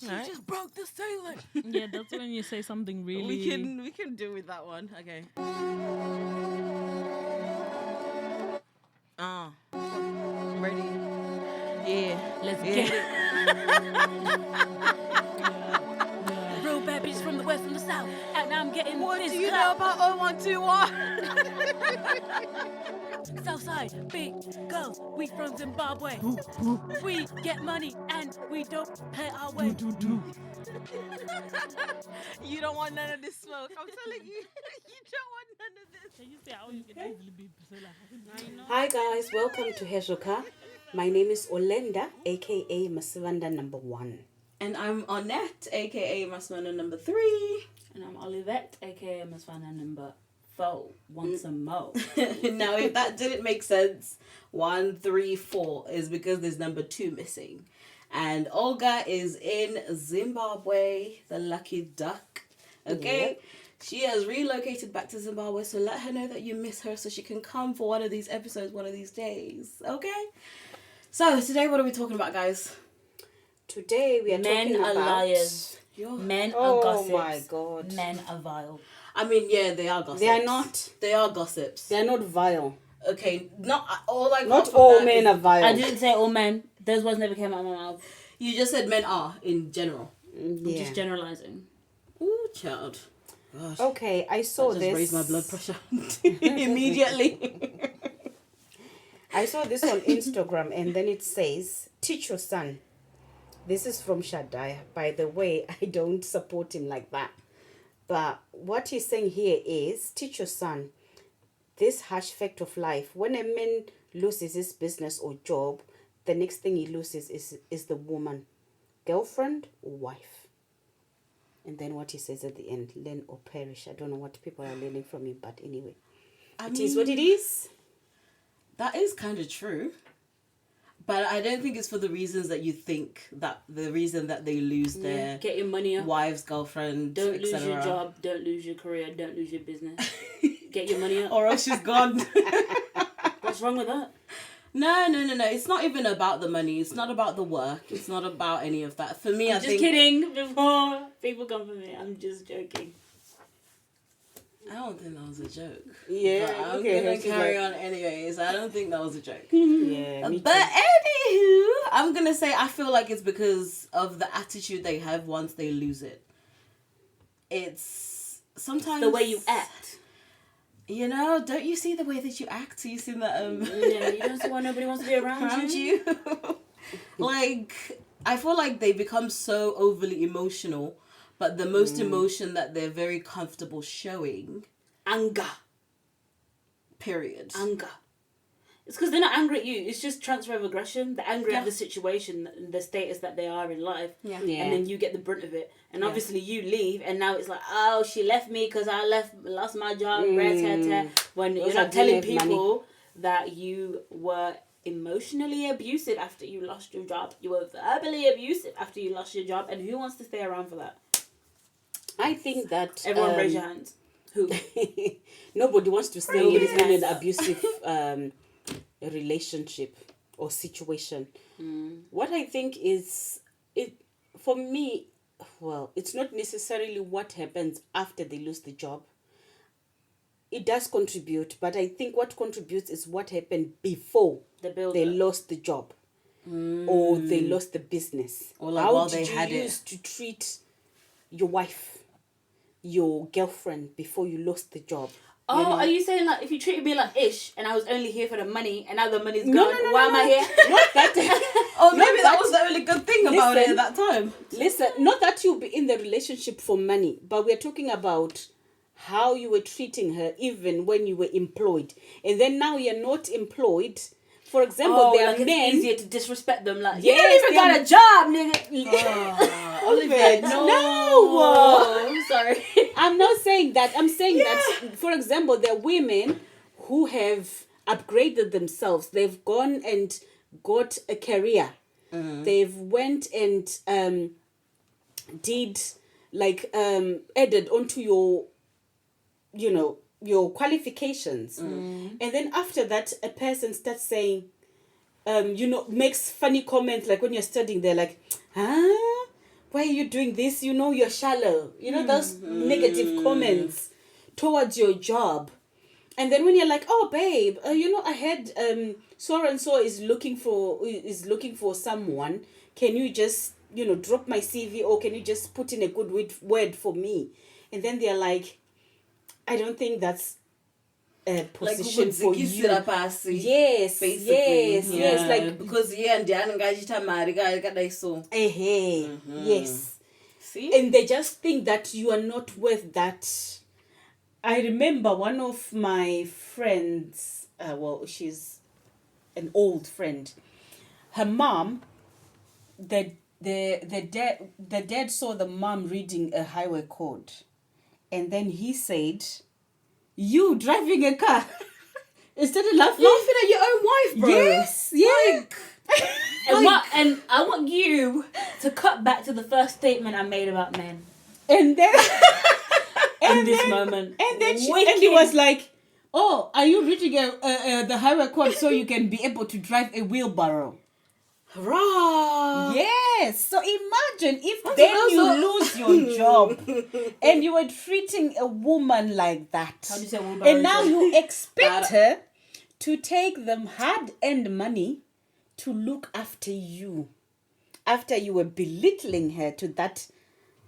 She just broke the ceiling. Yeah, that's when you say something really. We can do with that one. Okay. Ready? Yeah. Let's get it. Real bad bitches from the west, from the south, and I'm getting What this do you clout. know about 0121? Southside, big girls, we from Zimbabwe. We get money and we don't pay our way. You don't want none of this smoke. I'm telling you, you don't want none of this. Can you say how you can easily be so like, I know. Hi guys, welcome to HEZVO Ka. My name is Olenda, aka Masivanda number 1. And I'm Annette, aka Masmana number 3. And I'm Olivette, aka Miss Fana number 4. Want some more? Now, if that didn't make sense, 1, 3, 4 is because there's number 2 missing. And Olga is in Zimbabwe, the lucky duck. Okay? Yep. She has relocated back to Zimbabwe, so let her know that you miss her so she can come for one of these episodes one of these days. Okay? So, today what are we talking about, guys? Today we are talking about... Men are liars. Men are gossips. Oh my God. Men are vile. I mean, yeah, they are gossips. They are not. They are gossips. They are not vile. Okay, not all I not all men are vile. I didn't say all men. Those words never came out of my mouth. You just said men are in general. Yeah. I'm just generalizing. Ooh, child. Gosh. Okay, I saw this. Raised my blood pressure immediately. I saw this on Instagram, and then it says, "Teach your son." This is from Shaddai. By the way, I don't support him like that. But what he's saying here is, teach your son this harsh fact of life. When a man loses his business or job, the next thing he loses is the woman, girlfriend or wife. And then what he says at the end, learn or perish. I don't know what people are learning from him, but anyway. It is what it is. That is kind of true. But I don't think it's for the reasons that you think, that the reason that they lose their get your money up, wives, girlfriend, don't lose your job, don't lose your career, don't lose your business. Get your money up. Or else she's gone. What's wrong with that? No. It's not even about the money. It's not about the work. It's not about any of that. For me, I'm just kidding. Before people come for me, I'm just joking. I don't think that was a joke. Yeah, but I'm gonna carry on anyways. I don't think that was a joke. Yeah, but anywho, I'm gonna say I feel like it's because of the attitude they have once they lose it. It's sometimes the way you act. You know, don't you see the way that you act? You see that yeah, you don't see why nobody wants to be around you. Like, I feel like they become so overly emotional. But the most emotion that they're very comfortable showing... Anger. Period. Anger. It's because they're not angry at you. It's just transfer of aggression. They're angry at the situation, the status that they are in life. Yeah. And then you get the brunt of it. And obviously you leave and now it's like, oh, she left me because I lost my job. When you're not telling people that you were emotionally abusive after you lost your job. You were verbally abusive after you lost your job. And who wants to stay around for that? I think that... Everyone raise your hands. Who? Nobody wants to stay in an abusive relationship or situation. What I think is... for me, well, it's not necessarily what happens after they lose the job. It does contribute, but I think what contributes is what happened before they lost the job. Or they lost the business. Or like how did you used to treat your wife, your girlfriend, before you lost the job? Oh, are you saying like if you treated me like ish and I was only here for the money and now the money's gone, why am I here? Not that. Maybe that was the only good thing about it at that time. Listen, not that you'll be in the relationship for money, but we're talking about how you were treating her even when you were employed. And then now you're not employed. For example, there are men... It's easier to disrespect them. Like, you don't even got a job, nigga. Oliver, no. I'm sorry. I'm not saying that. I'm saying that, for example, there are women who have upgraded themselves. They've gone and got a career. They've went and did, like, added onto your, your qualifications. And then after that, a person starts saying, makes funny comments, like when you're studying, they're like, huh? why are you doing this? You know, you're shallow. You know, those negative comments towards your job. And then when you're like, oh, babe, you know, I heard so and so is looking for someone. Can you just, you know, drop my CV, or can you just put in a good word for me? And then they're like, I don't think that's a position for you. Yes, basically. yes, like because and yes. See? And they just think that you are not worth that. I remember one of my friends, she's an old friend. Her mom, the dad saw the mom reading a highway code, and then he said, "You driving a car?" Instead of laughing at your own wife, bro. Yes. And I want you to cut back to the first statement I made about men. And then in this moment. And then he was like, "Oh, are you reading the highway code so you can be able to drive a wheelbarrow?" Hurrah! Yes. So imagine if then you lose your job and you were treating a woman like that. How do you say wheelbarrow? And now you expect her to take them hard-earned money to look after you after you were belittling her to that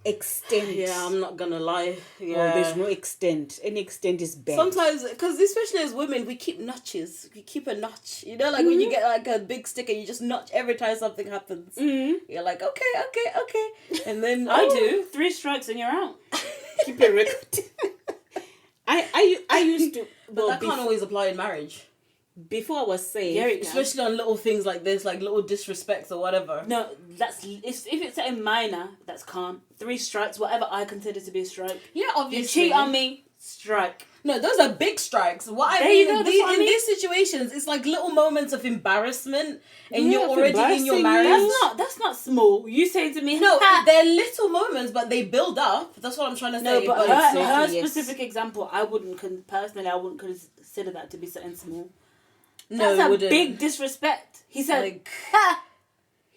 extent. Yeah, I'm not gonna lie. Yeah, Oh, there's no extent. Any extent is bad. sometimes, because especially as women, we keep notches. We keep a notch. You know, like when you get like a big stick and you just notch every time something happens. You're like, okay, and then I do 3 strikes and you're out. keep a record. I used to, but that can't always apply in marriage. Before I was saying, Yeah, Especially on little things like this, like little disrespects or whatever. No, if it's a minor, that's calm. 3 strikes, whatever I consider to be a strike. Yeah, You obviously. cheat on me, strike. No, those are big strikes. What I There you mean, go, that's what I in mean. these situations, it's like little moments of embarrassment, and Yeah, you're already in your embarrassing marriage. That's not small. You say to me, No, "Ha." they're little moments, but they build up. That's what I'm trying to No, say. but But her, it's not. her yes. specific example, I wouldn't consider that to be something small. No, That's it a wouldn't. big disrespect. He said, Like, "Ha,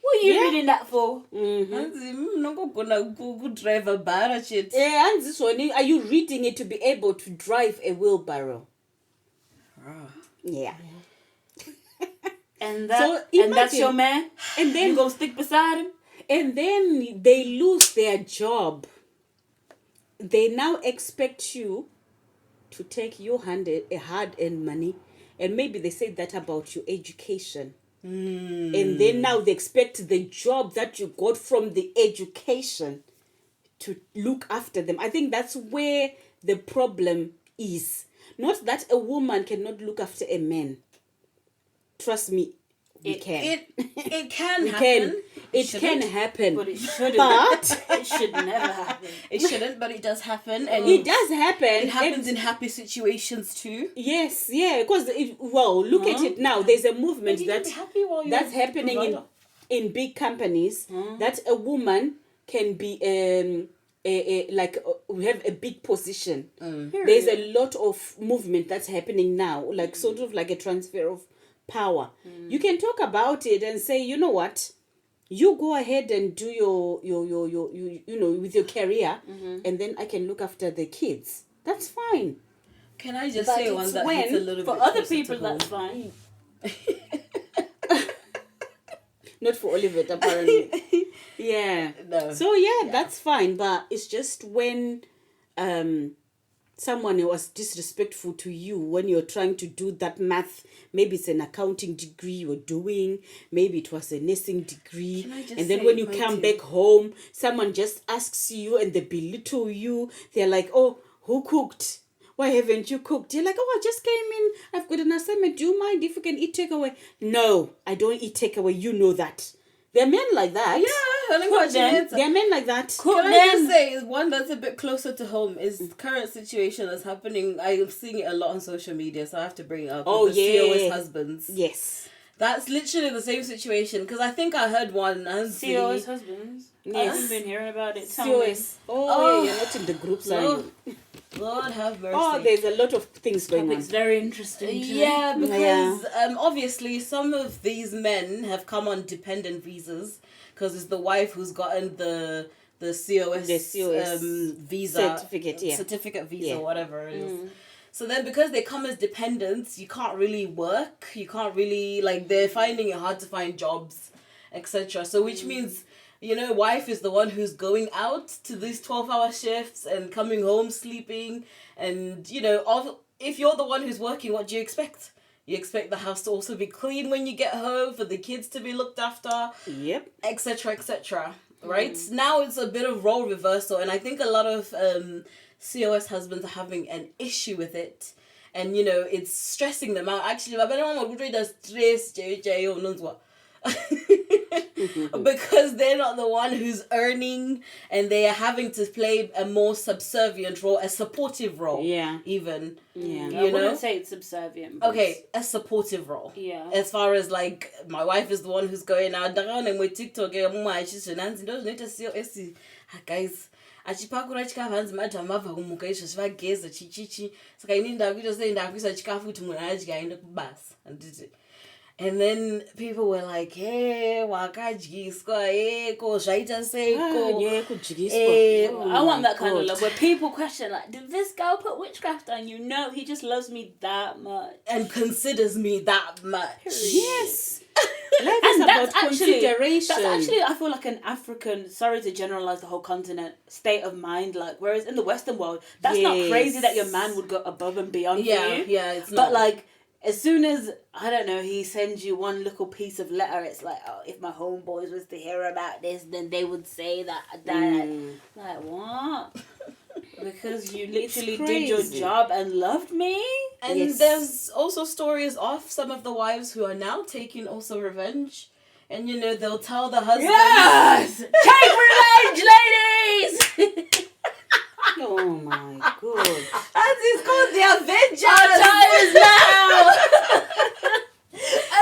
what are you Yeah. reading that for?" I'm not gonna go drive a bar shit. and this one, are you reading it to be able to drive a wheelbarrow? Yeah. And So that's imagine- your man. And then You gonna stick beside him? And then they lose their job. They now expect you to take your hard-earned money, and maybe they say that about your education. And then now they expect the job that you got from the education to look after them. I think that's where the problem is. Not that a woman cannot look after a man. Trust me, we can. It can We happen. can. It can happen. But it shouldn't. But It should never happen. It shouldn't, but it does happen, and it does happen. It happens And- in happy situations too. Yes, yeah, because look at it now. There's a movement that's happening in big companies that a woman can be we have a big position. There's a lot of movement that's happening now, like sort of like a transfer of power. You can talk about it and say, you know what, you go ahead and do your with your career, and then I can look after the kids. That's fine. Can I just But say one it's that when- hits a little For bit other closer people, to that's home? fine. Not for Olivet, apparently. Yeah. No. So yeah, that's fine. But it's just when someone was disrespectful to you when you're trying to do that math. Maybe it's an accounting degree you're doing. Maybe it was a nursing degree. Can I just And then say, when you Mighty? come back home, someone just asks you and they belittle you. They're like, "Oh, who cooked? Why haven't you cooked?" You're like, "Oh, I just came in. I've got an assignment. Do you mind if you can eat takeaway?" No, I don't eat takeaway. You know that. There are men like that. Yeah, I think what then. There are men like that. Can I just say one that's a bit closer to home is the current situation that's happening. I'm seeing it a lot on social media, so I have to bring it up. Oh, with the yeah. COS husbands. Yes. That's literally the same situation because I think I heard one. COS husbands. I Yes. haven't been hearing about it. Tell me. COS. Oh, yeah, you're not in the groups, are No. you? Lord have mercy. Oh, there's a lot of things going on. It's very interesting. Yeah, because obviously some of these men have come on dependent visas because it's the wife who's gotten the COS, visa certificate visa, whatever it is. So then because they come as dependents, you can't really work. You can't really, like, they're finding it hard to find jobs, etc. So which means, you know, wife is the one who's going out to these 12-hour shifts and coming home sleeping. And, you know, if you're the one who's working, what do you expect? You expect the house to also be clean when you get home, for the kids to be looked after, etc., etc. Right? Now it's a bit of role reversal, and I think a lot of COS husbands are having an issue with it, and you know, it's stressing them out. Actually, because they're not the one who's earning, and they are having to play a more subservient role, a supportive role. Even. I wouldn't say it's subservient. Okay, a supportive role. As far as like, my wife is the one who's going out and with TikTok, guys. Achipakura chikafu hanzi madha mabva kumuka izvo zvageza chichichi saka ini ndakuita sei ndakuisa chikafu kuti munhu adye aende kubasa handiti. And then people were like, hey, wakadyiswa, hey, ko zvaita seiko. I want that kind of love where people question, like, did this girl put witchcraft on you? No, he just loves me that much. And considers me that much. Yes. Life is about consideration. That's actually, I feel like, an African, sorry to generalize the whole continent, state of mind. Like, whereas in the Western world, that's not crazy that your man would go above and beyond for you. Yeah, it's not. But like, as soon as, I don't know, he sends you one little piece of letter, it's like, oh, if my homeboys was to hear about this, then they would say that. Like, what? Because you literally did your job and loved me? And there's also stories of some of the wives who are now taking also revenge. And, you know, they'll tell the husband... Yes! Take revenge, ladies! Oh my God. As it's called the Avengers. Our time is now.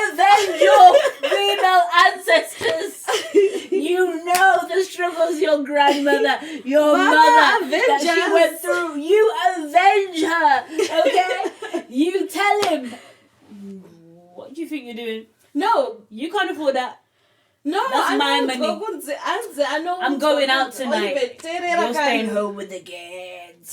Avenge your female ancestors. You know the struggles your grandmother, your mother, that she went through. You avenge her, okay? You tell him. What do you think you're doing? No, you can't afford that. No, that's my money. I'm going out tonight. You're staying home with the kids.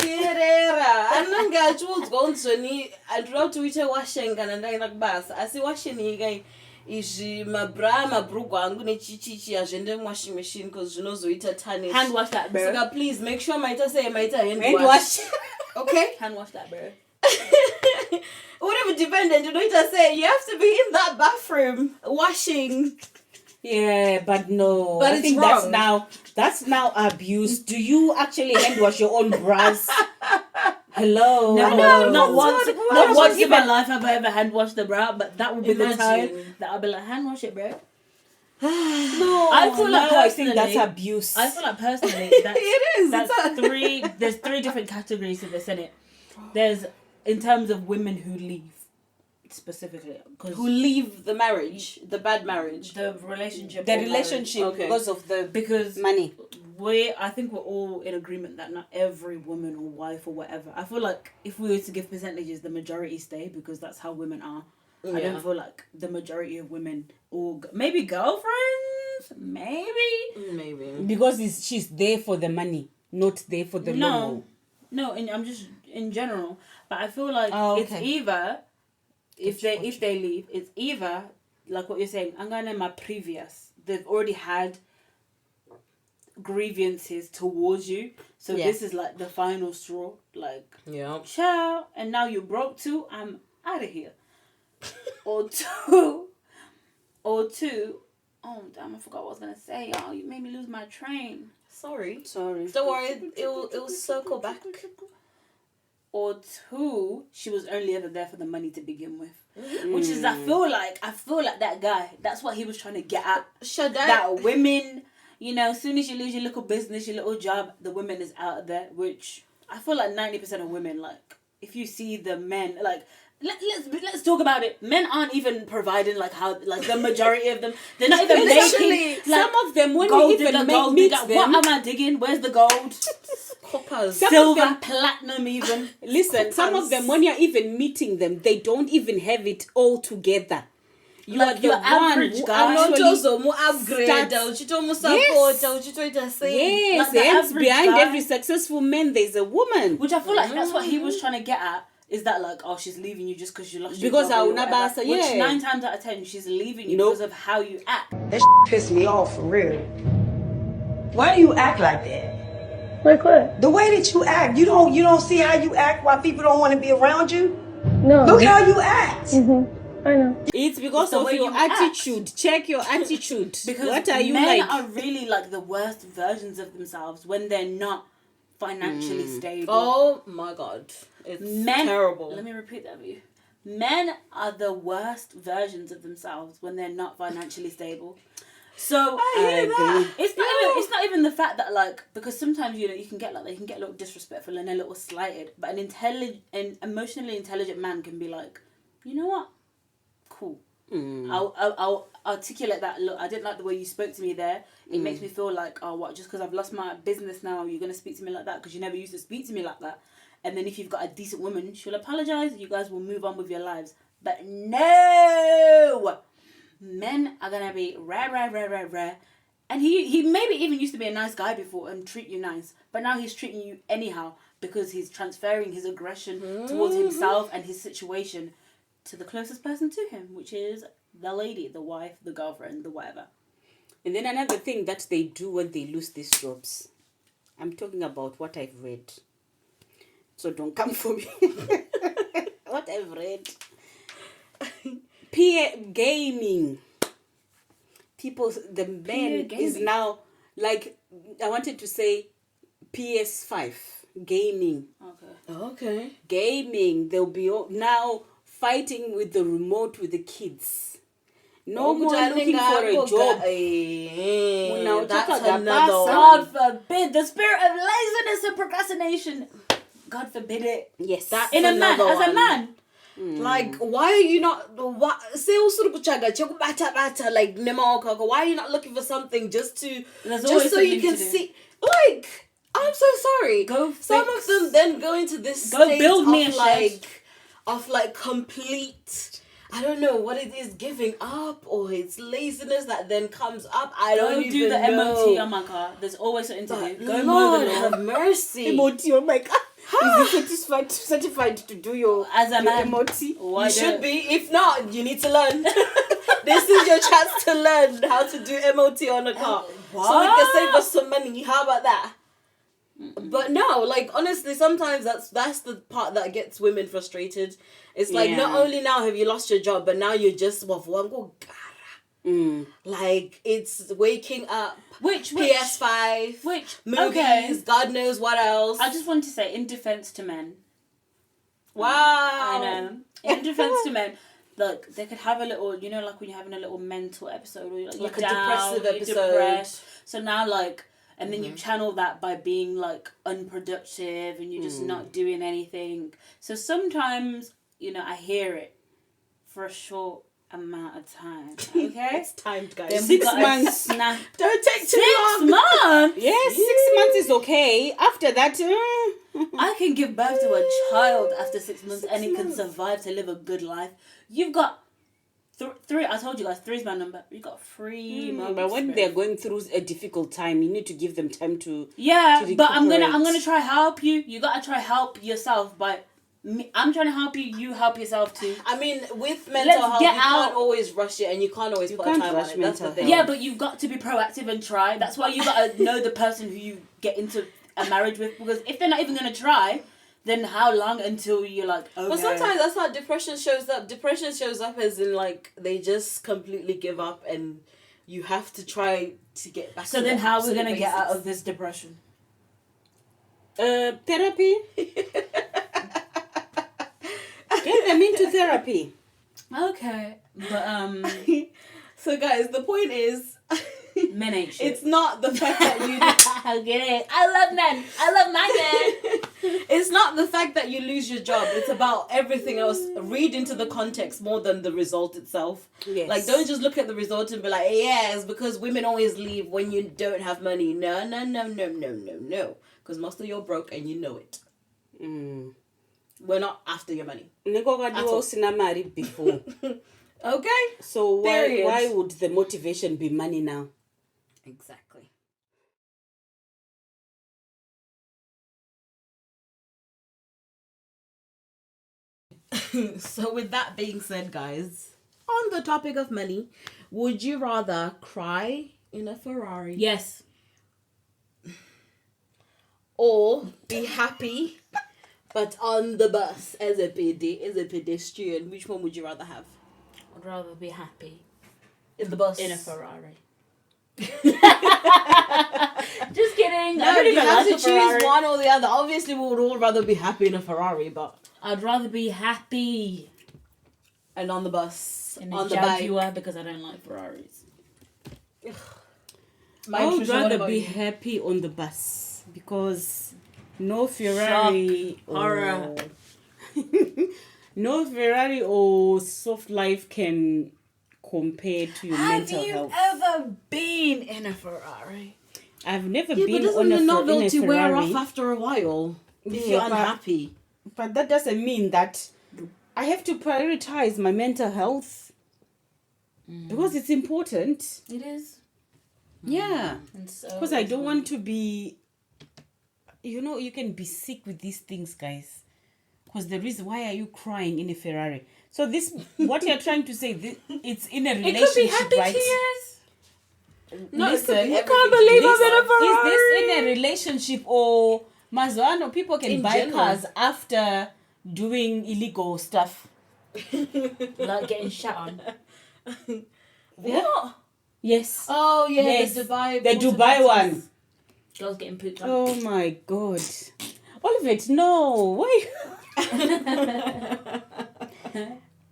I drove to each washing and I like bass. I see washing again. Is my bra, my brook, I'm going to chichi agenda washing machine because you know so it's a tannish. Hand wash that, bro. So please make sure my say my hand wash. Okay? Hand wash that, bro. Whatever dependent, you know what I say? You have to be in that bathroom washing. Yeah, but no. But I think wrong. that's now abuse. Do you actually hand wash your own bras? Hello. No, not once in my life have I ever hand washed the bra, but that would be the time that I'll be like, hand wash it, bro. No, I feel like I think that's abuse. I feel like personally that it is. There's three different categories to this, innit? There's in terms of women who leave. Specifically, who leave the marriage, the bad marriage, the relationship, because of the money. I think we're all in agreement that not every woman or wife or whatever. I feel like if we were to give percentages, the majority stay because that's how women are. I don't feel like the majority of women, or maybe girlfriends, maybe because she's there for the money, not there for the normal. No, and I'm just in general, but I feel like it's either. If they leave, it's either like what you're saying. I'm gonna my previous. They've already had grievances towards you, so this is like the final straw. Like ciao, and now you're broke too. I'm out of here. or two. Oh damn! I forgot what I was gonna say. Oh, you made me lose my train. Sorry. Don't worry. It'll circle back. Or two, she was only ever there for the money to begin with. Which is, I feel like that guy, that's what he was trying to get at. That women, you know, as soon as you lose your little business, your little job, the women is out there, which I feel like 90% of women, like, if you see the men, like, let's talk about it. Men aren't even providing like the majority of them. They're not even making. Like, some of them when gold you even gold make digger. What am I digging? Where's the gold? coppers. Silver, platinum, even. Listen, some of them, when you're even meeting them, they don't even have it all together. You Like are the your one average who guy. actually upgrade. starts- Yes. Yes, Like the hence average behind guy. every successful man, there's a woman. Which I feel like that's what he was trying to get at. Is that like, oh, she's leaving you just because you lost Because your job I or will not whatever. answer, Which yeah. 9 times out of 10, she's leaving you Nope. because of how you act. That pissed me off for real. Why do you act like that? Like what? The way that you act, you don't see how you act, why people don't want to be around you? No. Look how you act. I know. It's because It's the of way your you act. attitude. Check your attitude. Because what are you men like? are really like the worst versions of themselves when they're not financially stable. Oh my god. It's Men, terrible. Let me repeat that for you. Men are the worst versions of themselves when they're not financially stable. So it's not even the fact that like, because sometimes you can get like, they can get a little disrespectful and a little slighted, but an emotionally intelligent man can be like, you know what, cool. I'll articulate that. Look, I didn't like the way you spoke to me there. It makes me feel like, oh, what, just because I've lost my business now, you're gonna speak to me like that because you never used to speak to me like that. And then if you've got a decent woman, she'll apologize. You guys will move on with your lives. But no, men are gonna be rare. And he maybe even used to be a nice guy before and treat you nice, but now he's treating you anyhow because he's transferring his aggression towards himself and his situation to the closest person to him, which is the lady, the wife, the girlfriend, the whatever. And then another thing that they do when they lose these jobs. I'm talking about what I've read. So don't come for me. What I've read. Gaming. The man is now, like, I wanted to say PS5. Gaming. Okay. Gaming. They'll be now fighting with the remote with the kids. No more looking for a job. That's That's another one. God forbid the spirit of laziness and procrastination. God forbid it. Yes. That's In a man, another as a one. man. Like, why are you not? Why are you not looking for something just There's always so you something can to do. see? Like, I'm so sorry. Some fix. of them then go into this Go state build me of a like shed. of like complete. I don't know what it is, giving up or it's laziness that then comes up. I Go don't do even the know. MOT on my car. There's always something to But do. Go mow Lord the lawn. have mercy. MOT, oh my God. Is he certified to do your As a man. MOT? Why You should don't- be. If not, you need to learn. This is your chance to learn how to do MOT on a car. So we can save us some money. How about that? But no, like honestly, sometimes that's the part that gets women frustrated. It's like Yeah. not only now have you lost your job, but now you're just like it's waking up. Which PS5, movies, okay. God knows what else. I just want to say, in defense to men. Wow. I know. In defense to men, look, they could have a little, like when you're having a little mental episode, or you're Like a down, depressive you're episode. depressed. So now, like, and then you channel that by being like unproductive and you're just not doing anything. So sometimes, I hear it for a short amount of time. Okay. It's timed, guys. Then we 6 gotta months. Snap. Don't take too 6 long. months. Yes, 6 months is okay. After that, I can give birth to a child after 6 months and it can survive to live a good life. You've got three. I told you guys, 3 is my number. You've got 3 months. but when babe. they're going through a difficult time, you need to give them time to. Yeah, to but I'm gonna recuperate. try help you. You gotta try help yourself by me. I'm trying to help you. You help yourself too. I mean, with mental Let's health, get you out. can't always rush it, and you can't always put a can't time rush on it. That's the mental thing. health. Yeah, but you've got to be proactive and try. That's why you gotta know the person who you get into a marriage with. Because if they're not even gonna try, then how long until you're like, okay. But sometimes that's how depression shows up. Depression shows up as in like they just completely give up, and you have to try to get back. So to then, the how are we absolute gonna get out basics. of this depression? Therapy. Get them into therapy. Okay, but So guys, the point is, men ain't shit. it's not the fact that you. I get it. I love men. I love my men. It's not the fact that you lose your job. It's about everything else. Read into the context more than the result itself. Yes. Like, don't just look at the result and be like, yeah, it's because women always leave when you don't have money. No. Because most of you are broke and you know it. We're not after your money. Before. Okay? So Period. why would the motivation be money now? Exactly. So with that being said, guys, on the topic of money, would you rather cry in a Ferrari Yes. or be happy but on the bus as a pedestrian? Which one would you rather have? I'd rather be happy In the bus? in a Ferrari. Just kidding. No, I don't you even have like to a Ferrari. choose one or the other. Obviously, we would all rather be happy in a Ferrari, but I'd rather be happy and on the bus, in a on the bike. Jaguar because I don't like Ferraris. I would Patricia, what rather about be you? happy on the bus because no Ferrari Horror. no Ferrari or soft life can compare to your mental health. ever been in a Ferrari? I've never Yeah, been but on doesn't a, the in a novelty wear Ferrari. off after a while? If Yeah, you're but- unhappy. But that doesn't mean that I have to prioritize my mental health because it's important. It is. Yeah. And so Because I don't want to be, you can be sick with these things, guys. Because the reason why are you crying in a Ferrari? So this, what you're trying to say, it's in a It relationship, could be happy right? tears. No, Listen, I can't believe I'm in a Is this Ferrari. in a relationship or Mazwano? People can In buy general. cars after doing illegal stuff. Like getting shot on. What? Yes. Oh, yeah, Yes, the Dubai. the Dubai one. Girls getting pooped on. Oh my god. All of it. No. Why?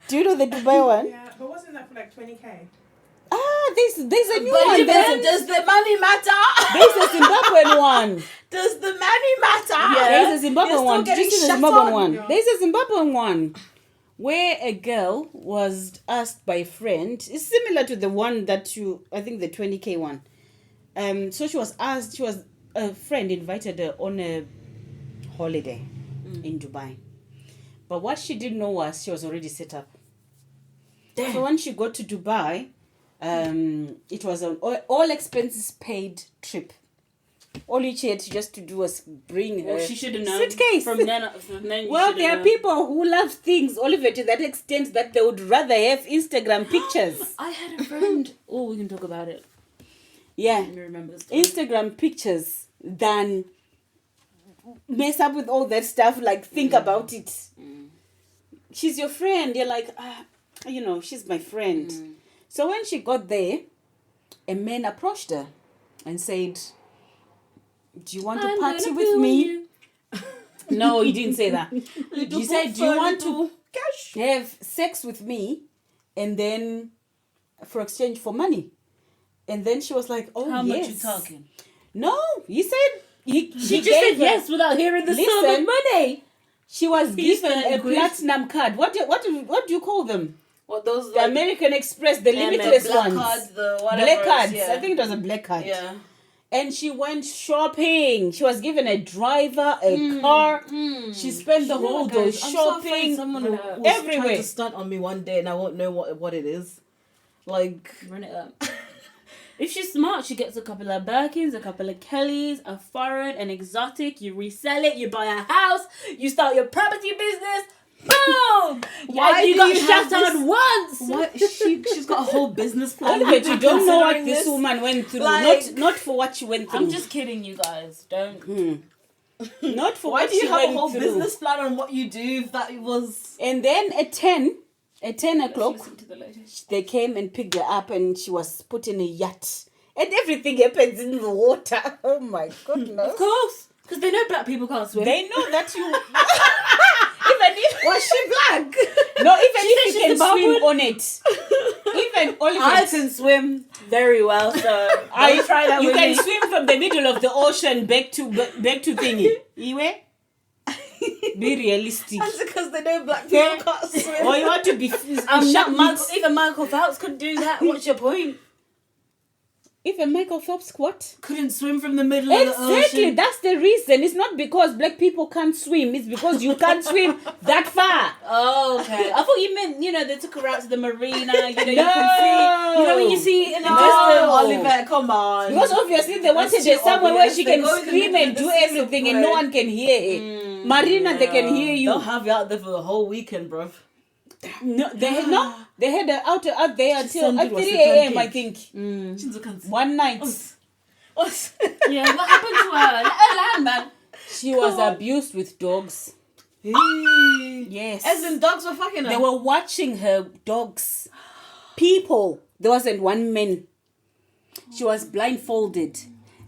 Do you know the Dubai one? Yeah, but wasn't that for like 20K? There's a new But one. does the money matter? There's a Zimbabwean one. Does the money matter? There's a You're Zimbabwean still one. Did you getting see the shut Zimbabwean on. one? Yeah. There's a Zimbabwean one where a girl was asked by a friend. It's similar to the one that I think the 20K one. So she was asked, a friend invited her on a holiday in Dubai. But what she didn't know was she was already set up. So when she got to Dubai, it was an all expenses paid trip. All she had just to do was bring her Well, she should have known. suitcase. From then you Well, should have there are known. people who love things, Oliver, to that extent that they would rather have Instagram pictures. I had a friend. Oh, we can talk about it. Yeah, Let me remember this. story. Instagram pictures than mess up with all that stuff. Like, think about it. She's your friend. You're like, she's my friend. So when she got there, a man approached her and said, "Do you want to I'm party gonna with bill me?" you. No, he didn't say that. He said, "Do you want to cash? have sex with me and then for exchange for money?" And then she was like, "Oh, How yes." much you talking? No, he said She just said yes without hearing the sum Listen. of money. She was He's given the a platinum card. What do you call them? What those The like, American Express, the and the limitless black ones. cards, the whatever. Black cards. Yeah. I think it was a black card. Yeah. And she went shopping. She was given a driver, a car. She spent the whole day I'm so afraid shopping someone was trying everywhere. to stunt on me one day and I won't know what it is. Like, Run it up. If she's smart, she gets a couple of Birkins, a couple of Kellys, a foreign, an exotic. You resell it. You buy a house. You start your property business. Boom! Why you do got you have shut on this- once. what she's got a whole business plan. But you don't know what Considering this woman went through. Like- Not for what she went through. I'm just kidding, you guys. Don't. not for Why what do you she have went a whole through. business plan on what you do if that was... And then at 10 o'clock, Listen to the lady. they came and picked her up and she was put in a yacht. And everything happens in the water. Oh my goodness. Of course, because they know black people can't swim. They know that you... even if... Was she black? No, even She if said you she's can Zimbabwean. swim on it. Even Oliver... I can swim very well, so I try that You with can me. swim from the middle of the ocean back to thingy. Iwe? Be realistic. That's because they know black people can't swim. Or you want to be Even Michael Phelps could do that. What's your point? Even Michael Phelps what? Couldn't swim from the middle of the Exactly, ocean. that's the reason. It's not because black people can't swim. It's because you can't swim that far. Oh, okay. I thought you meant, they took her out to the marina. You can see. When you see it in the distance. Oliver, come on. Because obviously they wanted her somewhere where she can scream and do everything and no one can hear her. Marina, they can hear you. They'll have you out there for the whole weekend, bro. No, they had her out there until 3 a.m. I think. One night. Yeah, what happened to her? Let her land, man. She was abused with dogs. Yes. As in dogs were fucking her. They were watching her dogs. People. There wasn't one man. She was blindfolded.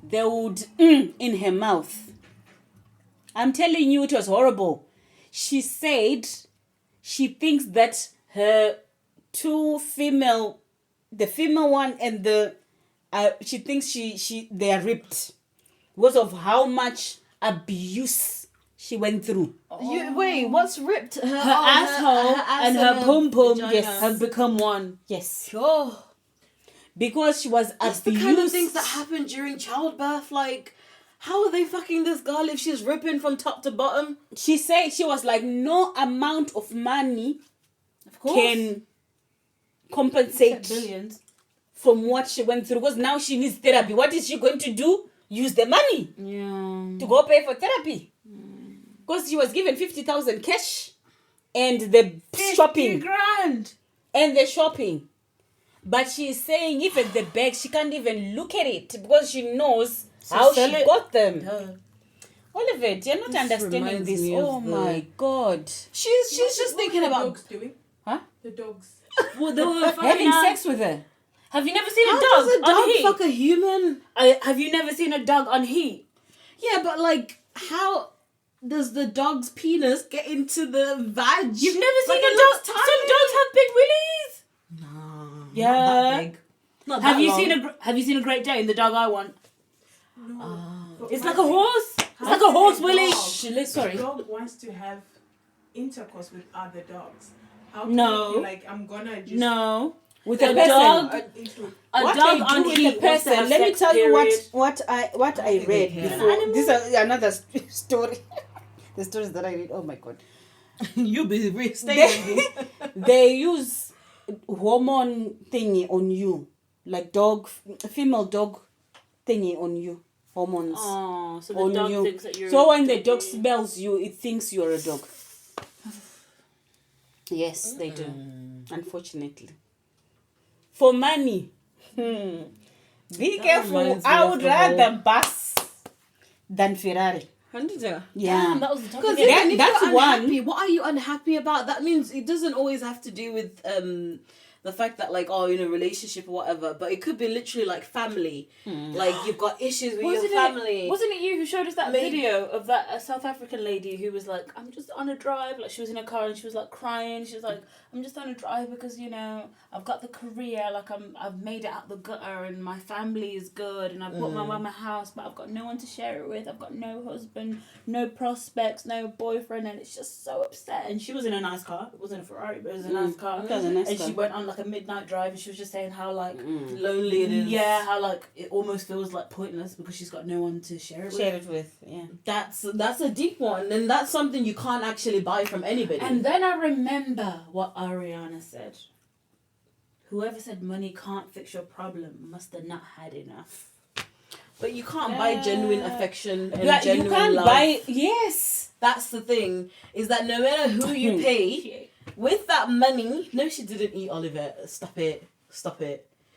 They would in her mouth. I'm telling you, it was horrible. She said she thinks that her the female one and she thinks they are ripped because of how much abuse she went through. Wait, what's ripped? Her asshole and her pum pum vagina. have become one. Yes. Sure. Because she was That's abused. the kind of things that happen during childbirth. Like, how are they fucking this girl if she's ripping from top to bottom? She said she was like, no amount of money can compensate Billions. from what she went through. Because now she needs therapy. What is she going to do? Use the money to go pay for therapy. Because she was given 50,000 cash and the shopping. 50 grand. And the shopping. But she's saying even the bag, she can't even look at it because she knows how she got them. Oliver, you're not understanding reminds this. me of Oh my God. She's just thinking What are about. the dogs doing? Huh? The dogs. Well, they were Having sex with her. Have you never seen How a dog does a on dog heat? fuck a human? Have you never seen a dog on heat? Yeah, but like, how does the dog's penis get into the vag? You've never seen Like, a it dog. looks Some tiny. dogs have big willies. No, Yeah. not that big. Not Have that you long. Have you seen a Great Dane? The dog I want. No. It's like a horse. It's like a horse willy. The dog wants to have intercourse with other dogs. How can No. it be like, I'm gonna just... No. With A a person. dog. Into A What dog I on do with heat the wants to person. have Let me sex, tell you period. what I think read they can. before. Animal. This is another story. The stories that I read. Oh my God. You be restating. They use hormone thingy on you, like female dog thingy on you, hormones Oh, so the on dog you. thinks that you're. So when the dog smells you, it thinks you're a dog. Yes, they do. Unfortunately, for money. Be careful. reminds me I of would the rather bus than Ferrari. Yeah. Damn, that was the Because topic. That's you're one. unhappy, what are you unhappy about? That means it doesn't always have to do with the fact that like relationship or whatever, but it could be literally like family. Like you've got issues with your family. Wasn't it you who showed us that Maybe- video of that South African lady who was like, I'm just on a drive, like she was in a car and she was like crying. She was like, I'm just on a drive because I've got the career, like I've made it out the gutter and my family is good and I've bought my mum a house, but I've got no one to share it with. I've got no husband, no prospects, no boyfriend, and it's just so upset. And she was in a nice car. It wasn't a Ferrari, but it was a nice car. It was a nice and car. she went on like a midnight drive and she was just saying how like Lonely it is. yeah, how like it almost feels like pointless because she's got no one to share it with. Share it with, yeah. That's a deep one, and that's something you can't actually buy from anybody. And then I remember what Ariana said. Whoever said money can't fix your problem must have not had enough. but you can't buy genuine affection and Like, genuine you can't love. buy. Yes. That's the thing, is that no matter who you pay, with that money, no, she didn't eat, Oliver. Stop it.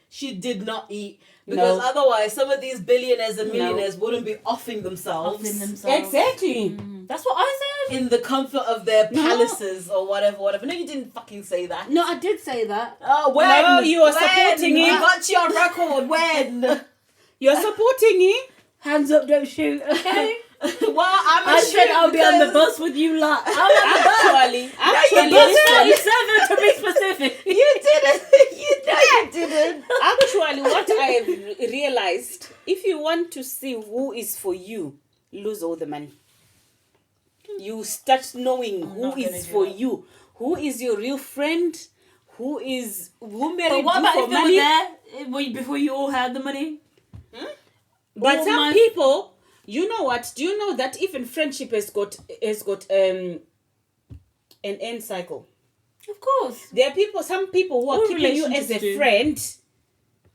She did not eat. Because No. otherwise, some of these billionaires and millionaires wouldn't be offing themselves Exactly. That's what I said. in the comfort of their palaces or whatever. No, you didn't fucking say that. No, I did say that. Oh, when? No, you are When? supporting We it. got you on record. When? You're supporting it. Hands up, don't shoot. Okay. Well, I said I'll be on the bus with you lot. Actually, Bus 37 to be specific. You didn't. You didn't. Actually, what I have realized, if you want to see who is for you, lose all the money. You start knowing I'm who not gonna is do for that. you, who is your real friend, who married But what you about for if they money. were there before you all had the money? But all some my- people, you know what? Do you know that even friendship has got an end cycle? Of course. There are some people who are All keeping you as a relationships do. friend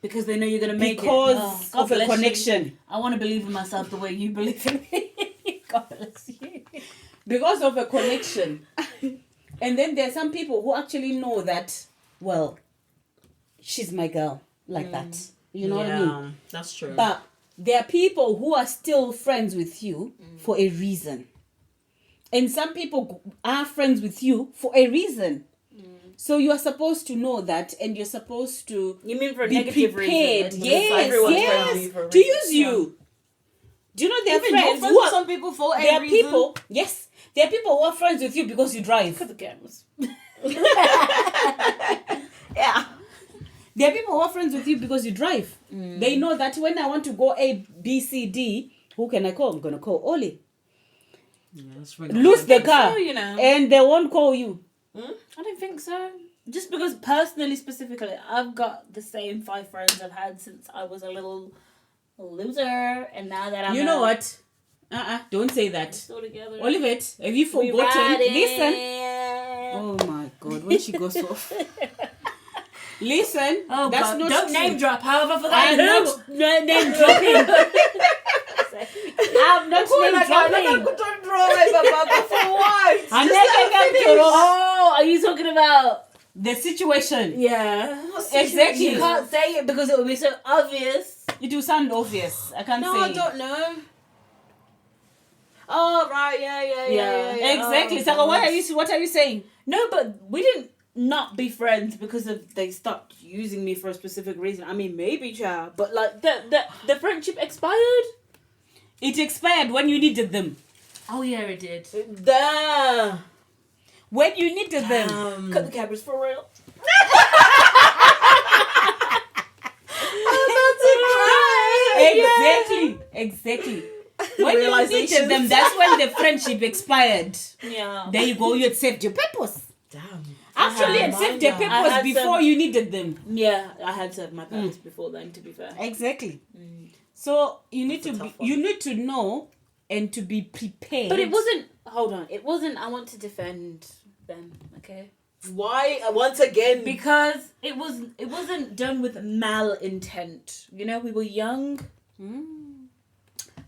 Because they know you're going to make because it. God of a bless you. connection. I want to believe in myself the way you believe in me. God bless you. Because of a connection. And then there are some people who actually know that, well, she's my girl, like that. You know what I mean? That's true. But there are people who are still friends with you for a reason. And some people are friends with you for a reason. So you are supposed to know that, and you're supposed to You mean for a be negative prepared. reason? Yes, to use you. Do you know there are Even you're friends friends who with are, some people for there a are reason. people, yes, there are people who are friends with you because you drive. For the cameras. Yeah. There are people who are friends with you because you drive. They know that when I want to go A, B, C, D, who can I call? I'm going to call Oli. Lose the car. so, you know. And they won't call you. I don't think so. Just because personally, specifically, I've got the same 5 friends I've had since I was a little loser, and now that I'm You know what? Don't say that. still together. Olivet, have you We forgotten? riding. Listen. Oh my God, when she goes off. Listen, Oh, that's God. not Don't true. name drop. However, for I'm that not name dropping. I'm not name dropping. For what? I'm not name dropping. Oh, are you talking about? The situation. Yeah. Exactly. You can't say it because it would be so obvious. It will sound obvious. I can't No, say. I don't know. Oh right, yeah. Exactly. Oh, So God. what are you saying? No, but we didn't not be friends because of they stopped using me for a specific reason. I mean, maybe, child, but like the friendship expired. It expired when you needed them. Oh yeah, it did. Duh. When you needed them. Cut the cameras for real. Exactly. When you Realizations. needed them, that's when the friendship expired. Yeah. There you go, you had saved your purpose. Damn. Actually, you had saved your I purpose had before some- you needed them. Yeah, I had served my purpose before then. To be fair. Exactly. So you need That's a to tough one. you need to know and to be prepared. But it wasn't. Hold on. It wasn't. I want to defend them. Okay. Why? Once again. Because it wasn't done with malintent. You know, we were young.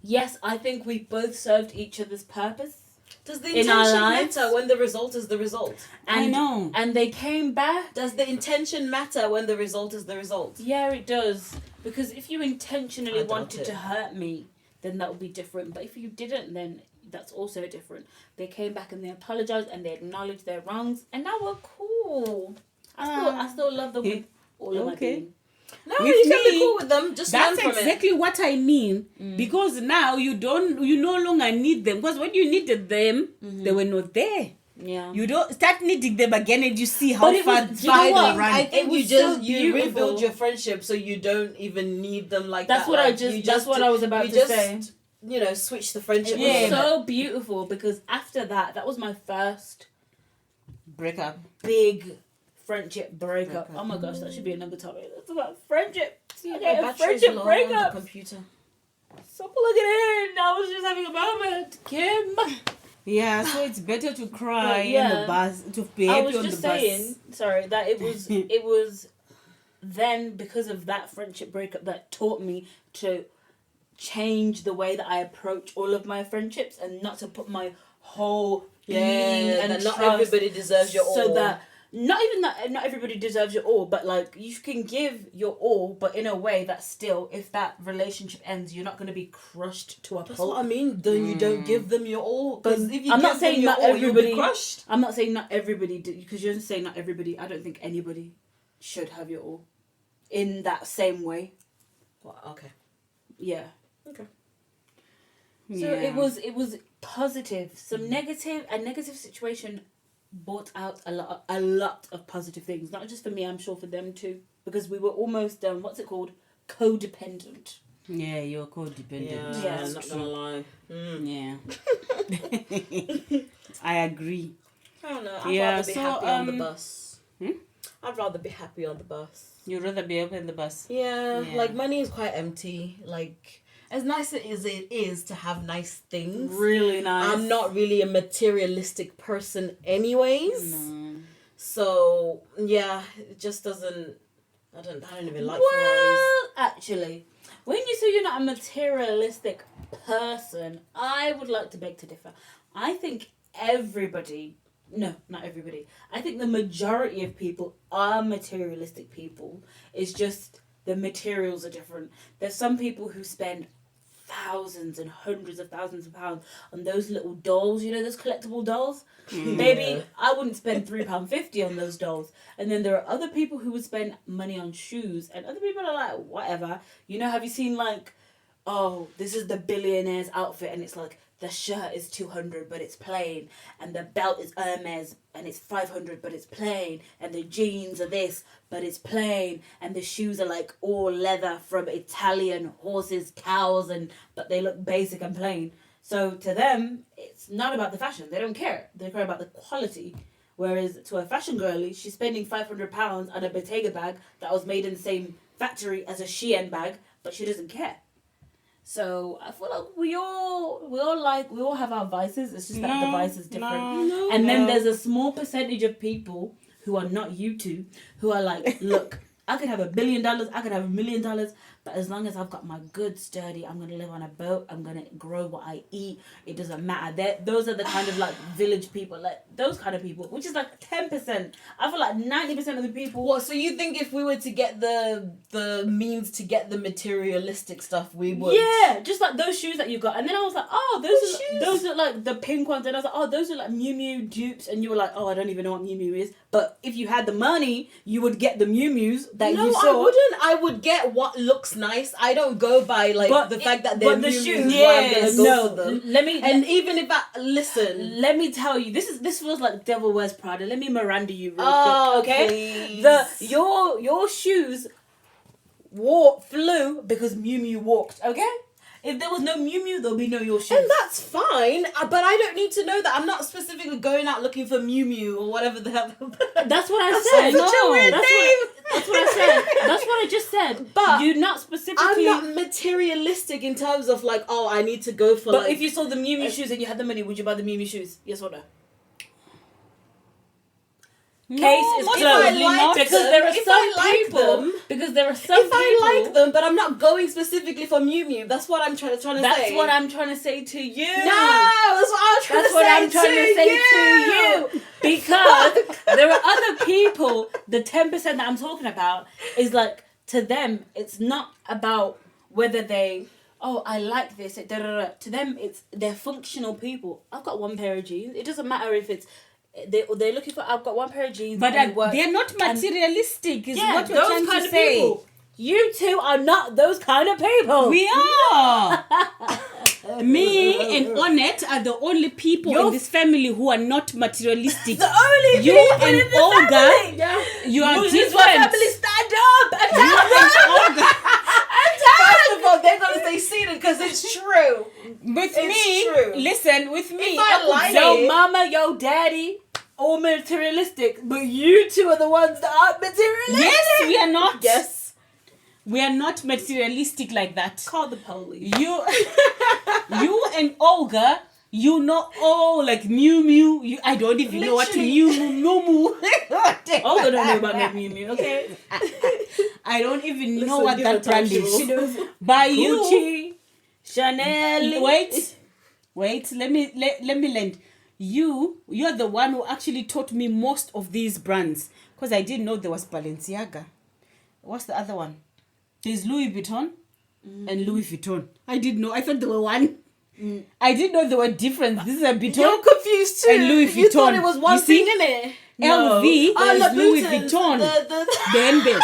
Yes, I think we both served each other's purpose. Does the in our intention lives- matter when the result is the result? I know. And they came back. Does the intention matter when the result is the result? Yeah, it does. Because if you intentionally I doubt wanted it. to hurt me, then that would be different. But if you didn't, then that's also different. They came back and they apologized and they acknowledged their wrongs, and now we're cool. I still love them with all of my Okay. being. No, With you can me, be cool with them. Just That's learn from exactly what I mean. Because now you no longer need them. Because when you needed them, they were not there. Yeah. You don't start needing them again, and you see how But it far was- you know they what? run. I think It you was just so you beautiful. rebuild your friendship so you don't even need them like That's that. what I Like, just- you that's what I was about you to just, say. You know, switch the friendship. It a was Yeah. little so beautiful because after that was my first Break up. big friendship breakup. Oh my gosh, that should be another topic. That's about friendship. bit. Okay, a battery's friendship low on breakup. the computer. So plug it in. I was just having a moment, Kim. Yeah, so it's better to cry But yeah. on the bus, to be I happy was on the just bus. saying, sorry, that it was then because of that friendship breakup that taught me to change the way that I approach all of my friendships and not to put my whole being and that not trust everybody deserves your all. so that not even that not everybody deserves your all, but like you can give your all, but in a way that still, if that relationship ends, you're not going to be crushed to a That's pulp. what I mean. Then you don't give them your all. Because if you I'm give not saying them your not all, you'll be everybody- crushed. I'm not saying not everybody, because you're saying not everybody. I don't think anybody should have your all in that same way. Well, okay. Yeah. Okay. So it was positive. Some a negative situation brought out a lot of positive things. Not just for me, I'm sure for them too. Because we were almost what's it called? Codependent. Yeah, you're codependent. Yeah, Yeah, I'm not gonna lie. Yeah. I agree. I don't know. I'd Yeah, rather be so, happy on the bus. hmm? I'd rather be happy on the bus. You'd rather be up in the bus. Yeah, Yeah. like money is quite empty. Like as nice as it is to have nice things, Really nice. I'm not really a materialistic person, anyways. No. So yeah, it just doesn't. I don't even like Ferraris. Well, actually, when you say you're not a materialistic person, I would like to beg to differ. I think everybody, no, not everybody, I think the majority of people are materialistic people. It's just the materials are different. There's some people who spend thousands and hundreds of thousands of pounds on those little dolls, you know, those collectible dolls. Maybe I wouldn't spend £3.50 on those dolls. And then there are other people who would spend money on shoes, and other people are like, whatever. You know, have you seen like, oh, this is the billionaire's outfit, and it's like the shirt is 200 but it's plain, and the belt is Hermes and it's 500 but it's plain, and the jeans are this but it's plain, and the shoes are like all leather from Italian horses, cows, and but they look basic and plain. So to them, it's not about the fashion. They don't care. They care about the quality. Whereas to a fashion girly, she's spending £500 on a Bottega bag that was made in the same factory as a Shein bag, but she doesn't care. So I feel like we all have our vices. It's just that the vice is different. And then there's a small percentage of people who are not you two, who are like, look, I could have $1 billion, I could have $1 million, but as long as I've got my good sturdy, I'm gonna live on a boat, I'm gonna grow what I eat. It doesn't matter. Those are the kind of like village people, like those kind of people, which is like 10%. I feel like 90% of the people. What? So you think if we were to get the means to get the materialistic stuff, we would? Yeah, just like those shoes that you got. And then I was like, oh, those are like the pink ones. And I was like, oh, those are like Miu Miu dupes. And you were like, oh, I don't even know what Miu Miu is. But if you had the money, you would get the Miu Mius that you saw. No, I wouldn't. I would get what looks nice. I don't go by like the fact that they're the Miu Mius. shoes. Yes, no. For them. Let me. And even if let me tell you, this feels like Devil Wears Prada. Let me Miranda you real quick, okay? Please. Your shoes flew because Miu Miu walked, okay? If there was no Miu Miu, there'll be no your shoes. And that's fine, but I don't need to know that. I'm not specifically going out looking for Miu Miu or whatever the hell. That's what I said. Such a weird name. That's what I said. That's what I just said. But you're not specifically. I'm not materialistic in terms of like, oh, I need to go for. But if you saw the Miu Miu shoes and you had the money, would you buy the Miu Miu shoes? Yes or no? Case is closed because there are some people. Because there are some people. If I like them, but I'm not going specifically for Miu Miu. That's what I'm trying to say. That's what I'm trying to say to you. No, that's what I'm trying to say to you. Because there are other people. The 10% that I'm talking about is like, to them, it's not about whether they. Oh, I like this. To them, they're functional people. I've got one pair of jeans. It doesn't matter if it's. They're looking for. I've got one pair of jeans. But they're not materialistic. Is what you're trying to say. People. You two are not those kind of people. We are. Me and Onet are the only people in this family who are not materialistic. The only you people and in the Olga, family. you are This different. is why family stand up and You and Olga. First of all, they're gonna stay seated because it's true. With me, true. listen, with me, If I like yo mama, yo daddy, all materialistic, but you two are the ones that aren't materialistic. yes, we are not. Yes. We are not materialistic like that. Call the police. You and Olga, you know all like Miu Miu. I don't even know what to Miu Miu. Olga don't know about no Miu Miu, okay? I don't even know Listen, what give that it brand time, is. she knows. By you, Gucci, Chanel. wait. Let me land. You're the one who actually taught me most of these brands, because I didn't know there was Balenciaga. What's the other one? There's Louis Vuitton and Louis Vuitton. I didn't know. I thought they were one. I didn't know they were different. This is a Vuitton. You're confused too. And Louis Vuitton. You thought it was one You see? thing, innit? LV is Louis Vuitton. The handbag.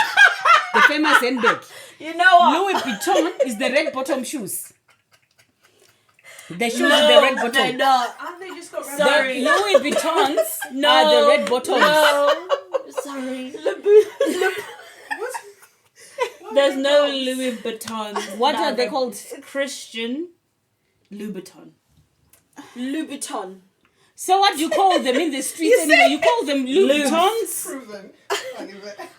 The famous handbag. you know what? Louis Vuitton is the red bottom shoes. The shoes with the red bottom. They're not. And they just got red Sorry. bottoms. Louis Vuittons are the red bottoms. No. Sorry. There's no Louis Vuitton. What are they called? Christian Louboutin. Louboutin. So what do you call them in the streets anyway? You call them Louboutins? Proven.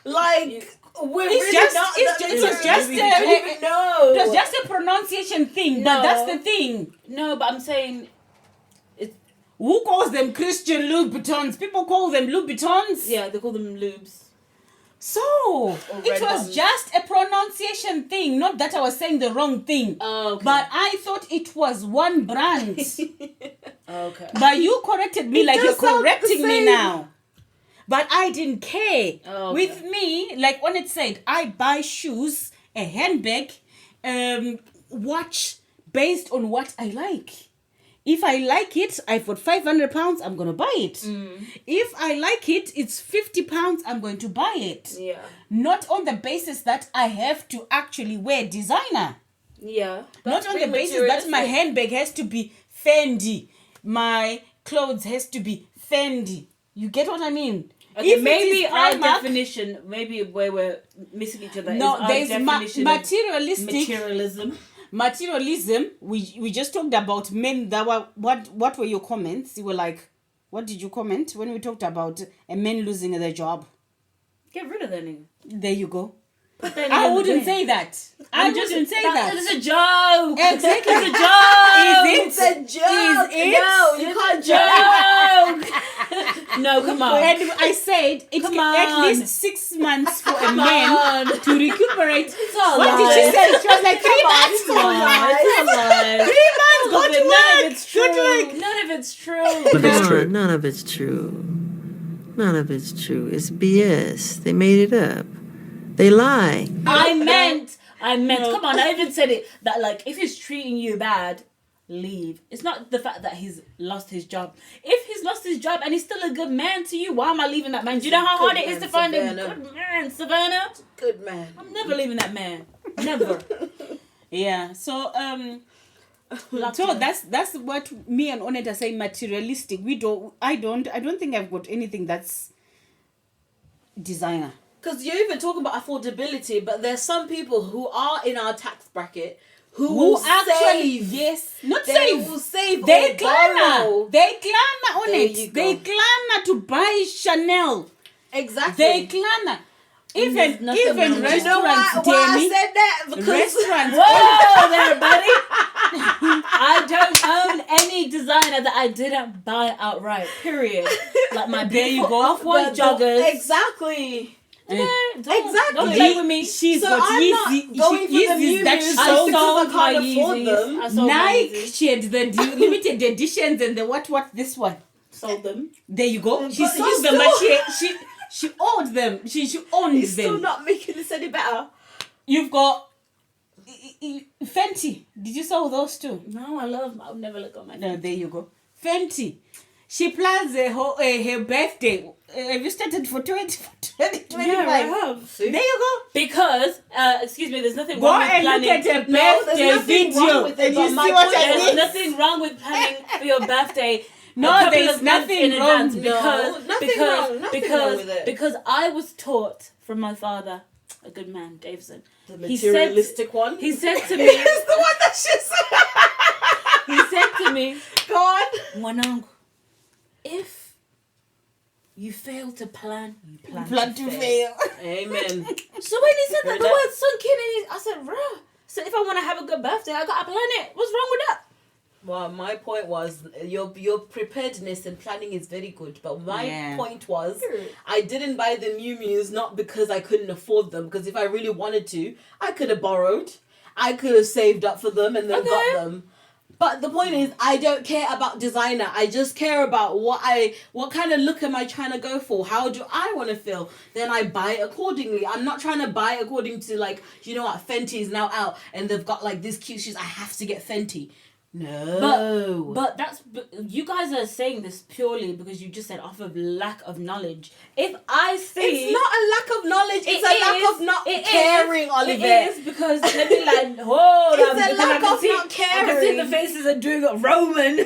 Like, we're It's really just, not it's that just, it was just we don't even a, know. it was just a pronunciation thing, but No. that's the thing. No, but I'm saying Who calls them Christian Louboutins? People call them Louboutins. they call them lubes. So, Or it red was buns. just a pronunciation thing, not that I was saying the wrong thing. Oh, okay. But I thought it was one brand. Okay. But you corrected me like you're does sound the correcting me same. now. But I didn't care. Oh, okay. With me, like when it said, I buy shoes, a handbag, watch based on what I like. If I like it, I've got £500, I'm going to buy it. If I like it, it's £50, I'm going to buy it. Yeah. Not on the basis that I have to actually wear designer. Yeah. Not on the basis that my handbag has to be Fendi. My clothes has to be Fendi. You get what I mean? Okay, If it maybe is our Primark- definition, maybe where we're missing each other. No, is our there's definition of materialism. Materialism. We just talked about men that were what were your comments? You were like, what did you comment when we talked about a man losing their job? Get rid of that nigga. There you go. Put that I nigga wouldn't in the bin. say that. I wouldn't say that. It's a joke. Exactly. It's a joke. Is it? It's a joke. Is it? No, you can't joke. Joke. No, come on. And I said it Come can at on. least 6 months for a man to recuperate. all What did she lies. say? She was like 3 months. Come on. It's a lie. 3 months. Go to None work. of it's true. Go to work. None of it's true. None of it's true. None of it's true. It's BS. They made it up. They lie. I meant. Come on, I even said it. That, like, if he's treating you bad, leave. It's not the fact that he's lost his job. If he's lost his job and he's still a good man to you, why am I leaving that man? Do you know how hard it is to find a good man, Savannah? Good man. I'm never leaving that man. Never. Yeah. So so that's what me and Onet are saying. Materialistic. I don't think I've got anything that's designer. Because you're even talking about affordability, but there's some people who are in our tax bracket who Who will actually save. yes, not They save. will save. They or borrow. clamor on There you it. go. They clamor to buy Chanel. Exactly. They clamor. Even nothing wrong with it. You know restaurants, why I Demi. said that? Because Restaurants. Whoa there, buddy. I don't own any designer that I didn't buy outright. Period. Like my There you beautiful go. off-white joggers. Exactly. Yeah, Exactly. Don't play with me. She's So got I'm not Yeezy. going for the Yeezys that Miu she Mius I sold. sold because I my can't afford Yeezys. them. I sold my Nike, Yeezys. she had the limited editions and the what this one. Sold them. There you go. She But sold you them, but still- she owned them. She owned It's still them. not making this any better. You've got Fenty. Did you sell those too? No, I'll never look at my No, there you go. Fenty. She plans her birthday. Have you started for 2025? Yeah, I have. There you go. Because, excuse me, there's nothing Go wrong with and look planning. at her No, there's birthday nothing video. wrong with it, And but you my see what point I There's mean? nothing wrong with planning for your birthday. No, a couple there's of months nothing in wrong. advance No, nothing wrong with it. because I was taught from my father, a good man, Davidson. The He materialistic one. He said to me, It's the one that she said. he said to me, Go on. Mwanangu, if you fail to plan, you plan, Plan to fail. Amen. So when he said that, Heard the that? word sunk in, I said, "Bruh." So if I want to have a good birthday, I gotta plan it. What's wrong with that? Well, my point was your preparedness and planning is very good, but my Yeah. point was I didn't buy the Miu Mius not because I couldn't afford them, because if I really wanted to, I could have borrowed, I could have saved up for them and then Okay. got them. But the point is, I don't care about designer. I just care about what kind of look am I trying to go for? How do I want to feel? Then I buy accordingly. I'm not trying to buy according to like, you know what, Fenty is now out and they've got like these cute shoes. I have to get Fenty. No. But you guys are saying this purely because you just said off of lack of knowledge. If I see, it's not a lack of knowledge. It's a lack of not It caring, is. Oliver. It is because let me like hold It's on. a because lack I can of see, not I can see caring. the faces are doing a Roman.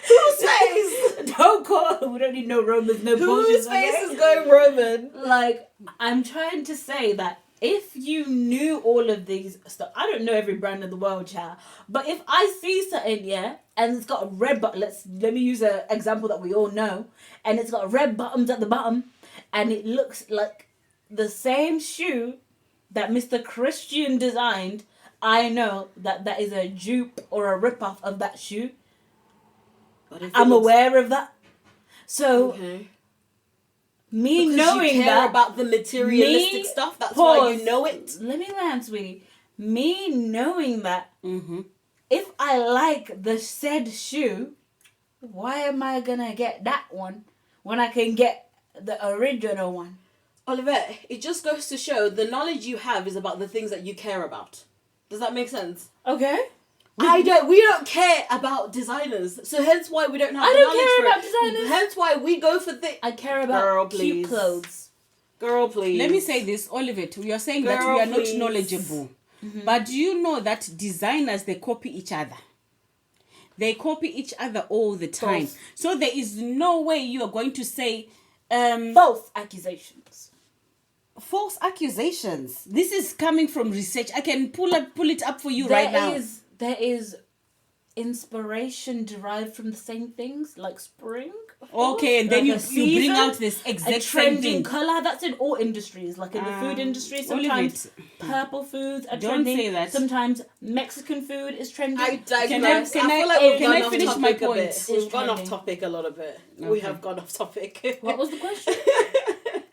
Whose face? Don't call. We don't need no Romans, no Whose bullshit. face Okay? is going Roman? Like, I'm trying to say that if you knew all of these stuff, I don't know every brand in the world, child. But if I see something, yeah, and it's got a red button, let me use an example that we all know, and it's got red buttons at the bottom, and it looks like the same shoe that Mr. Christian designed, I know that is a dupe or a rip-off of that shoe. I'm aware of that. So, me because knowing you care that about the materialistic stuff, that's why you know it. Let me land, sweetie. Me knowing that, Mm-hmm. if I like the said shoe, why am I gonna get that one when I can get the original one? Oliver, it just goes to show the knowledge you have is about the things that you care about. Does that make sense? Okay. We don't care about designers, so hence why we don't have. I the don't knowledge care for about it. designers. Hence why we go for things. I care about Girl, cute please. clothes. Girl, please. Let me say this, Oliver. You are saying that Girl, we are please. not knowledgeable. But do you know that designers, they copy each other? They copy each other all the time. False. So there is no way you are going to say False accusations. false accusations. This is coming from research. I can pull it up for you right now. There is inspiration derived from the same things, like spring. Okay, and then Like you a bring season, out this a exact same trending thing. color. That's in all industries, like in the food industry. Sometimes purple foods are Don't trending. say that. Sometimes Mexican food is trending. I digress. Can I- I feel like can we've gone I off finish topic my a point? bit. We've gone off trending. topic a little bit. We Okay. have gone off topic. What was the question?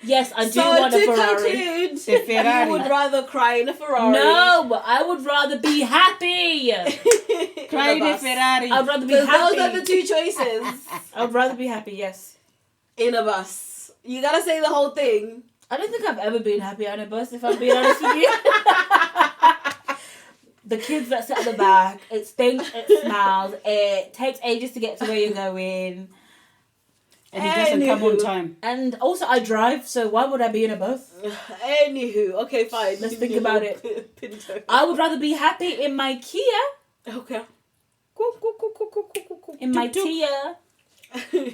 Yes, I do So want a to Ferrari. conclude, The Ferrari. you would rather cry in a Ferrari. No, but I would rather be happy. Cry in in a a bus. Ferrari. I'd rather be Because happy. those are the two choices. I'd rather be happy. Yes. In a bus. You gotta say the whole thing. I don't think I've ever been happy on a bus, if I'm being honest with you. The kids that sit at the back, it stinks, it smells, it takes ages to get to where you're going. And it doesn't come on Anywho. time. And also I drive, so why would I be in a bus? Anywho, okay, fine. Let's think about it. Pinto. I would rather be happy in my Kia. Okay. Cool, cool, cool, cool, cool, cool, cool, cool. In my Tuk-tuk. Tia.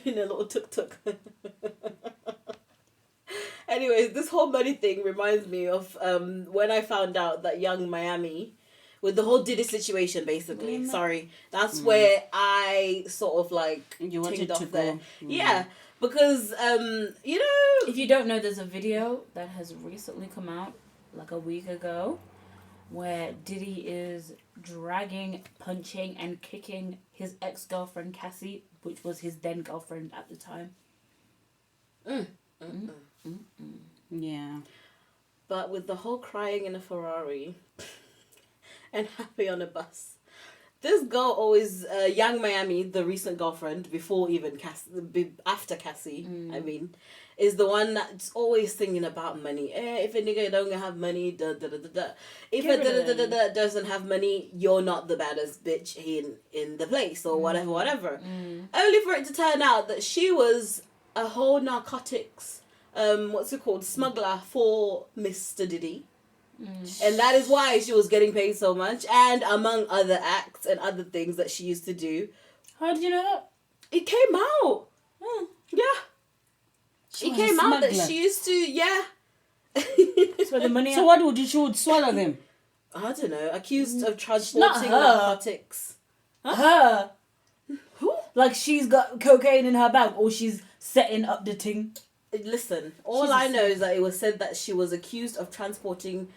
In a little tuk-tuk. Anyways, this whole money thing reminds me of when I found out that Young Miami, with the whole Diddy situation, basically. Sorry, that's where I sort of like You wanted tinged to off there. go. Yeah, because you know, If you don't know, there's a video that has recently come out, like a week ago, where Diddy is dragging, punching, and kicking his ex-girlfriend Cassie, which was his then girlfriend at the time. Yeah. but with the whole crying in a Ferrari and happy on a bus. This girl always, Young Miami, the recent girlfriend, before even after Cassie, I mean, is the one that's always thinking about money. If a nigga don't have money, da da da da da. If a da da da da da doesn't have money, you're not the baddest bitch in the place or whatever, whatever. Only for it to turn out that she was a whole narcotics, smuggler for Mr. Diddy. And that is why she was getting paid so much, and among other acts and other things that she used to do. How did you know that? It came out. Yeah. She It was a came out that smuggler. she used to, yeah. That's where the money. So what would you? She would swallow them. I don't know, accused of transporting her. narcotics. Her. Who? Like she's got cocaine in her bag, or she's setting up the thing. Listen, all I know is that it was said that she was accused of transporting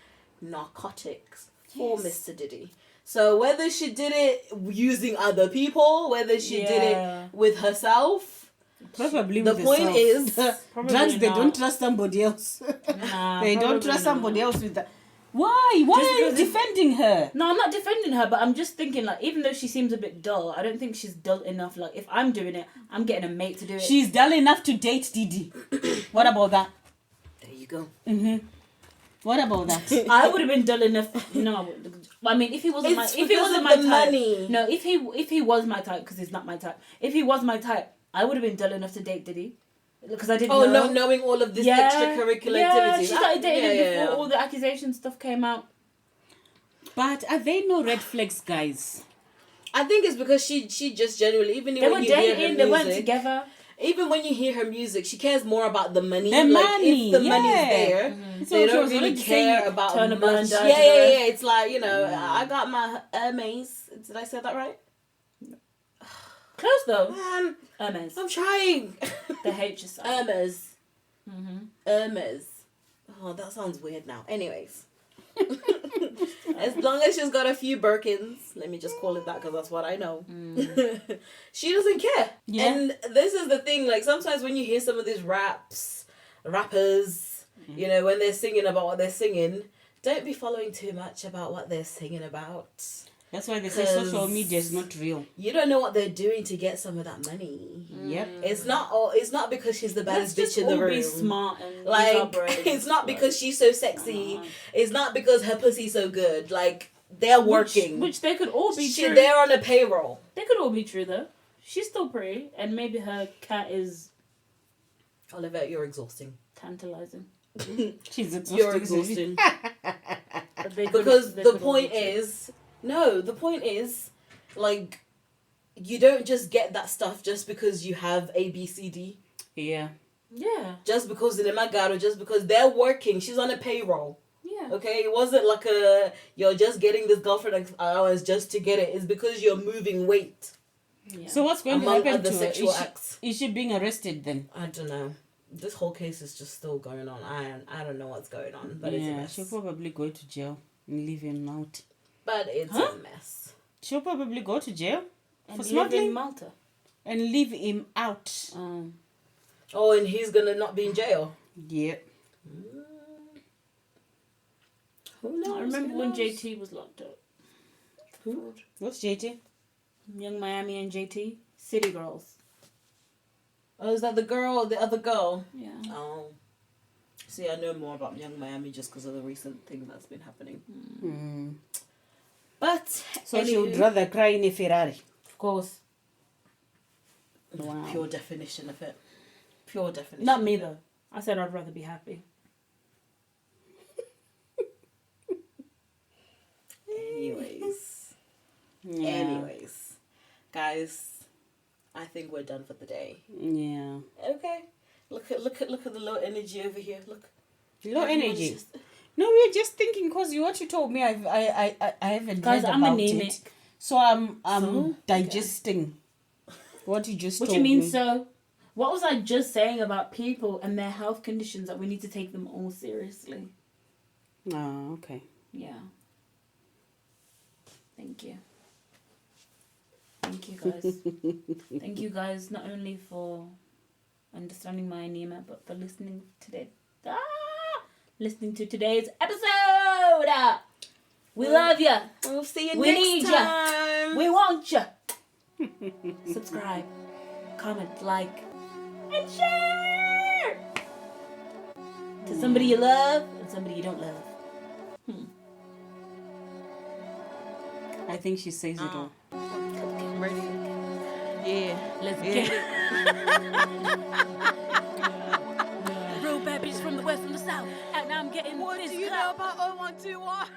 narcotics for Mr. Diddy. So whether she did it using other people, whether she did Yeah. it with herself, Probably. the with point herself. is, Probably drugs. They not. don't trust somebody else. Nah, They don't probably trust not. somebody else with that. Why? Why Just are you because it- defending her? No, I'm not defending her, but I'm just thinking, like, even though she seems a bit dull, I don't think she's dull enough. Like, if I'm doing it, I'm getting a mate to do it. She's dull enough to date Didi. What about that? there you go. What about that? I would have been dull enough. No, I mean, if he wasn't It's if he because wasn't of my the type. money. No, if he was my type, because he's not my type. If he was my type, I would have been dull enough to date Diddy, because I didn't Oh, know. no, knowing all of this Yeah, extracurricular yeah, activity. she started dating him before all yeah. the accusation stuff came out. But are they no red flags, guys? I think it's because she just genuinely, even They when were you hear her dating. They weren't music, together. even when you hear her music, she cares more about the money. The like money, if the money's yeah. there, So they she don't was really already care saying, about turn a much. blind Yeah, eye to yeah, the yeah, rest. yeah. It's like, you know, I got my Hermes. Did I say that right? Close though. Man, Hermes. I'm trying. The H is Hermes. Mm-hmm. Hermes. Oh, that sounds weird now. Anyways. As long as she's got a few Birkins, let me just call it that because that's what I know. She doesn't care. Yeah. And this is the thing, like sometimes when you hear some of these rappers, you know, when they're singing about what they're singing, don't be following too much about what they're singing about. That's why they say social media is not real. You don't know what they're doing to get some of that money. Yep. It's not because she's the baddest Let's bitch just in the all room. be smart and use our Like, brains. it's not because she's so sexy. Uh-huh. It's not because her pussy's so good. Like, they're working. Which they could all be true. They're on a payroll. They could all be true though. She's still pretty, and maybe her cat is Oliver, you're exhausting. tantalizing. She's exhausting. You're exhausting. But they could- Because they the could all point be true. is, the point is, like, you don't just get that stuff just because you have A, B, C, D. Yeah. Yeah, Just because they're my God, or just because they're working. She's on a payroll. yeah. Okay, it wasn't like you're just getting this girlfriend hours just to get it. It's because you're moving weight Yeah. So what's going to among happen other to her? sexual acts. Is she being arrested then? I don't know. This whole case is just still going on. I don't know what's going on, but it's a Yeah, mess. she'll probably go to jail and leave him out. But it's Huh? a mess. She'll probably go to jail And for live in smuggling Malta. and leave him out. Oh, and he's gonna not be in jail. Yeah. Who knows? I remember Who when knows? JT was locked up. Who? What's JT? Young Miami and JT, City Girls. Oh, is that the girl? The other girl? Yeah. Oh. See, I know more about Young Miami just because of the recent thing that's been happening. But So she would rather cry in a Ferrari. Of course. Wow. Pure definition of it. Pure definition. Not me though. I said I'd rather be happy. Anyways. Yeah. Anyways. Guys, I think we're done for the day. Yeah. Okay. Look at the low energy over here. Look. Low Everyone's energy. just- No, we're just thinking because what you told me, I haven't Guys, read I'm about anemic. it. So I'm So? digesting what you just What told you mean, me. so? What was I just saying about people and their health conditions that we need to take them all seriously? Oh, okay. Yeah. Thank you. Thank you guys. Thank you guys not only for understanding my anemia, but for listening today. Listening to today's episode. We love you. We'll see you We next need ya. time. We want you. Subscribe, comment, like, and share to somebody you love and somebody you don't love. I think she says it all. I'm ready. Yeah. Let's get it. Real bad bitches from the west, from the south, and I'm getting What this do you know clout. about 0121?